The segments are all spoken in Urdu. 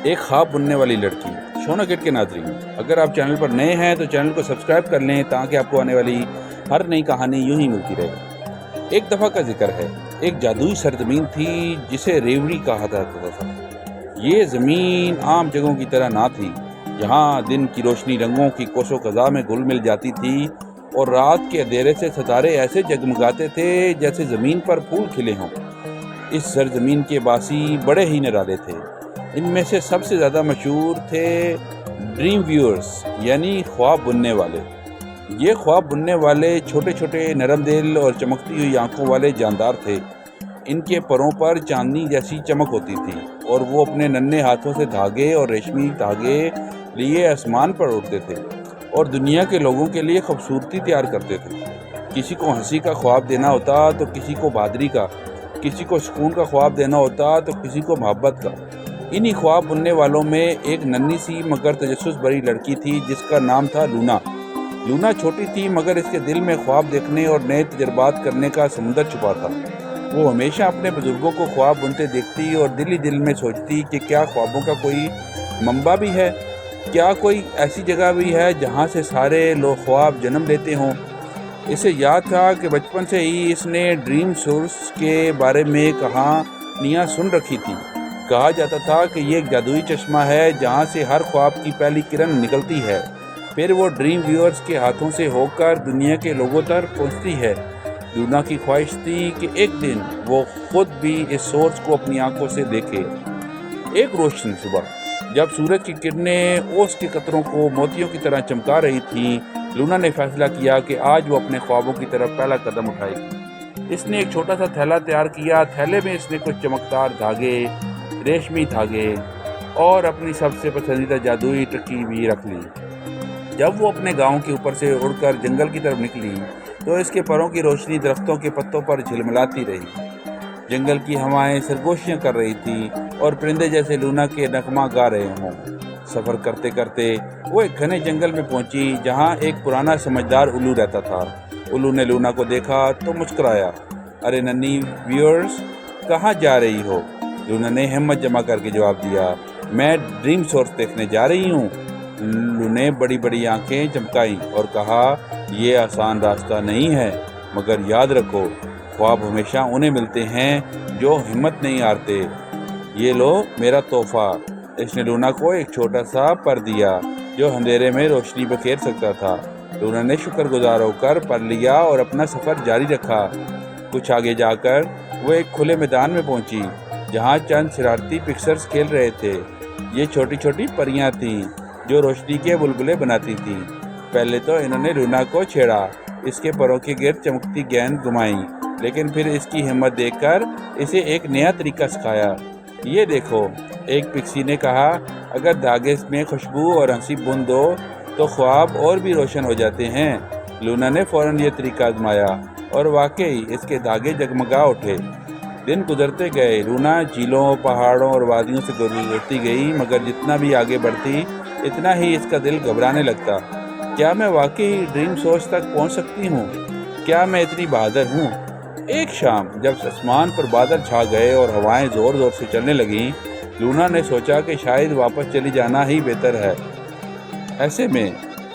ایک خواب بننے والی لڑکی۔ شونا کٹ کے ناظرین، اگر آپ چینل پر نئے ہیں تو چینل کو سبسکرائب کر لیں تاکہ آپ کو آنے والی ہر نئی کہانی یوں ہی ملتی رہے۔ ایک دفعہ کا ذکر ہے، ایک جادوئی سرزمین تھی جسے ریوڑی کہا جاتا تھا۔ یہ زمین عام جگہوں کی طرح نہ تھی۔ یہاں دن کی روشنی رنگوں کی کوس و قزح میں گل مل جاتی تھی اور رات کے اندھیرے سے ستارے ایسے جگمگاتے تھے جیسے زمین پر پھول کھلے ہوں۔ اس سرزمین کے باسی بڑے ہی نرالے تھے۔ ان میں سے سب سے زیادہ مشہور تھے ڈریم ویورز، یعنی خواب بننے والے۔ یہ خواب بننے والے چھوٹے چھوٹے نرم دل اور چمکتی ہوئی آنکھوں والے جاندار تھے۔ ان کے پروں پر چاندنی جیسی چمک ہوتی تھی اور وہ اپنے ننھے ہاتھوں سے دھاگے اور ریشمی دھاگے لیے آسمان پر اڑتے تھے اور دنیا کے لوگوں کے لیے خوبصورتی تیار کرتے تھے۔ کسی کو ہنسی کا خواب دینا ہوتا تو کسی کو بہادری کا، کسی کو سکون کا خواب دینا ہوتا تو کسی کو محبت کا۔ انہی خواب بننے والوں میں ایک ننھی سی مگر تجسس بھری لڑکی تھی جس کا نام تھا لونا۔ لونا چھوٹی تھی مگر اس کے دل میں خواب دیکھنے اور نئے تجربات کرنے کا سمندر چھپا تھا۔ وہ ہمیشہ اپنے بزرگوں کو خواب بنتے دیکھتی اور دل ہی دل میں سوچتی کہ کیا خوابوں کا کوئی منبع بھی ہے، کیا کوئی ایسی جگہ بھی ہے جہاں سے سارے لوگ خواب جنم لیتے ہوں۔ اسے یاد تھا کہ بچپن سے ہی اس نے ڈریم سورس کے بارے میں کہانیاں سن رکھی تھی۔ کہا جاتا تھا کہ یہ ایک جادوئی چشمہ ہے جہاں سے ہر خواب کی پہلی کرن نکلتی ہے، پھر وہ ڈریم ویورز کے ہاتھوں سے ہو کر دنیا کے لوگوں تک پہنچتی ہے۔ لونا کی خواہش تھی کہ ایک دن وہ خود بھی اس سورس کو اپنی آنکھوں سے دیکھے۔ ایک روشن صبح جب سورج کی کرنیں اوس کے قطروں کو موتیوں کی طرح چمکا رہی تھیں، لونا نے فیصلہ کیا کہ آج وہ اپنے خوابوں کی طرف پہلا قدم اٹھائے گی۔ اس نے ایک چھوٹا سا تھیلا تیار کیا۔ تھیلے میں اس نے کچھ چمکدار دھاگے، ریشمی دھاگے اور اپنی سب سے پسندیدہ جادوئی ٹکی بھی رکھ لی۔ جب وہ اپنے گاؤں کے اوپر سے اڑ کر جنگل کی طرف نکلی تو اس کے پروں کی روشنی درختوں کے پتوں پر جھلملاتی رہی۔ جنگل کی ہوائیں سرگوشیاں کر رہی تھیں اور پرندے جیسے لونا کے نغمہ گا رہے ہوں۔ سفر کرتے کرتے وہ ایک گھنے جنگل میں پہنچی جہاں ایک پرانا سمجھدار الو رہتا تھا۔ الو نے لونا کو دیکھا تو مسکرایا۔ ارے ننھی ویورز، کہاں جا رہی ہو؟ لونا نے ہمت جمع کر کے جواب دیا، میں ڈریم سورس دیکھنے جا رہی ہوں۔ الو نے بڑی بڑی آنکھیں چمکائیں اور کہا، یہ آسان راستہ نہیں ہے، مگر یاد رکھو خواب ہمیشہ انہیں ملتے ہیں جو ہمت نہیں ہارتے۔ یہ لو میرا تحفہ۔ اس نے لونا کو ایک چھوٹا سا پر دیا جو اندھیرے میں روشنی بکھیر سکتا تھا۔ لونا نے شکر گزار ہو کر پر لیا اور اپنا سفر جاری رکھا۔ کچھ آگے جا کر وہ ایک کھلے میدان میں پہنچی جہاں چند شرارتی پکسرز کھیل رہے تھے۔ یہ چھوٹی چھوٹی پریاں تھیں جو روشنی کے بلبلے بناتی تھیں۔ پہلے تو انہوں نے لونا کو چھیڑا، اس کے پروں کے گرد چمکتی گیند گھمائیں، لیکن پھر اس کی ہمت دیکھ کر اسے ایک نیا طریقہ سکھایا۔ یہ دیکھو، ایک پکسی نے کہا، اگر دھاگے میں خوشبو اور ہنسی بن دو تو خواب اور بھی روشن ہو جاتے ہیں۔ لونا نے فوراً یہ طریقہ آزمایا اور واقعی اس کے دھاگے جگمگا اٹھے۔ دن گزرتے گئے، لونا جھیلوں، پہاڑوں اور وادیوں سے گزرتی گئی، مگر جتنا بھی آگے بڑھتی اتنا ہی اس کا دل گھبرانے لگتا۔ کیا میں واقعی ڈریم سورس تک پہنچ سکتی ہوں؟ کیا میں اتنی بہادر ہوں؟ ایک شام جب آسمان پر بادل چھا گئے اور ہوائیں زور زور سے چلنے لگیں، لونا نے سوچا کہ شاید واپس چلی جانا ہی بہتر ہے۔ ایسے میں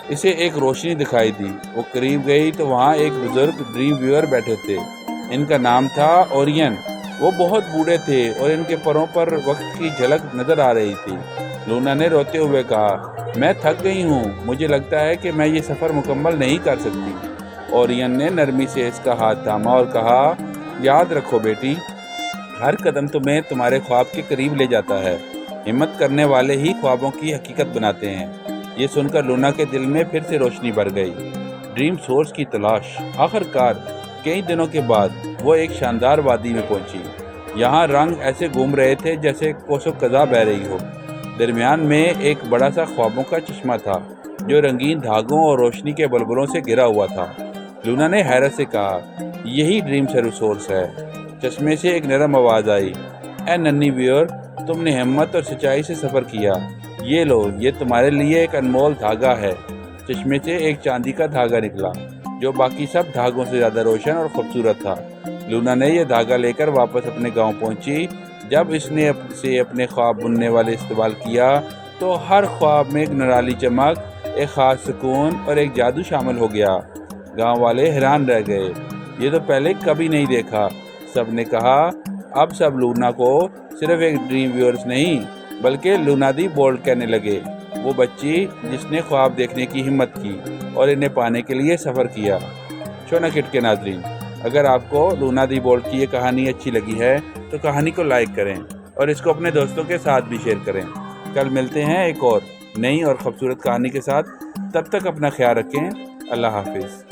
اسے ایک روشنی دکھائی دی۔ وہ قریب گئی تو وہاں ایک بزرگ ڈریم ویور بیٹھے تھے۔ ان کا نام تھا اوریئن۔ وہ بہت بوڑھے تھے اور ان کے پروں پر وقت کی جھلک نظر آ رہی تھی۔ لونا نے روتے ہوئے کہا، میں تھک گئی ہوں، مجھے لگتا ہے کہ میں یہ سفر مکمل نہیں کر سکتی۔ اوریئن نے نرمی سے اس کا ہاتھ تھاما اور کہا، یاد رکھو بیٹی، ہر قدم تمہیں تمہارے خواب کے قریب لے جاتا ہے۔ ہمت کرنے والے ہی خوابوں کی حقیقت بناتے ہیں۔ یہ سن کر لونا کے دل میں پھر سے روشنی بھر گئی۔ ڈریم سورس کی تلاش۔ آخر کار کئی دنوں کے بعد وہ ایک شاندار وادی میں پہنچی۔ یہاں رنگ ایسے گھوم رہے تھے جیسے کوس و قزح بہہ رہی ہو۔ درمیان میں ایک بڑا سا خوابوں کا چشمہ تھا جو رنگین دھاگوں اور روشنی کے بلبلوں سے گھرا ہوا تھا۔ لونا نے حیرت سے کہا، یہی ڈریم سورس ہے۔ چشمے سے ایک نرم آواز آئی، اے ننھی ویور، تم نے ہمت اور سچائی سے سفر کیا۔ یہ لو، یہ تمہارے لیے ایک انمول دھاگا ہے۔ چشمے سے ایک چاندی کا دھاگا نکلا جو باقی سب دھاگوں سے زیادہ روشن اور خوبصورت تھا۔ لونا نے یہ دھاگا لے کر واپس اپنے گاؤں پہنچی جب اس نے سے اپنے خواب بننے والے استقبال کیا تو ہر خواب میں ایک نرالی چمک، ایک خاص سکون اور ایک جادو شامل ہو گیا۔ گاؤں والے حیران رہ گئے، یہ تو پہلے کبھی نہیں دیکھا۔ سب نے کہا اب سب لونا کو صرف ایک ڈریم ویورز نہیں بلکہ لونا دی بولڈ کہنے لگے، وہ بچی جس نے خواب دیکھنے کی ہمت کی اور انہیں پانے کے لیے سفر کیا۔ شونا کڈ کے ناظرین، اگر آپ کو لونا دی بولڈ کی یہ کہانی اچھی لگی ہے تو کہانی کو لائک کریں اور اس کو اپنے دوستوں کے ساتھ بھی شیئر کریں۔ کل ملتے ہیں ایک اور نئی اور خوبصورت کہانی کے ساتھ، تب تک اپنا خیال رکھیں۔ اللہ حافظ۔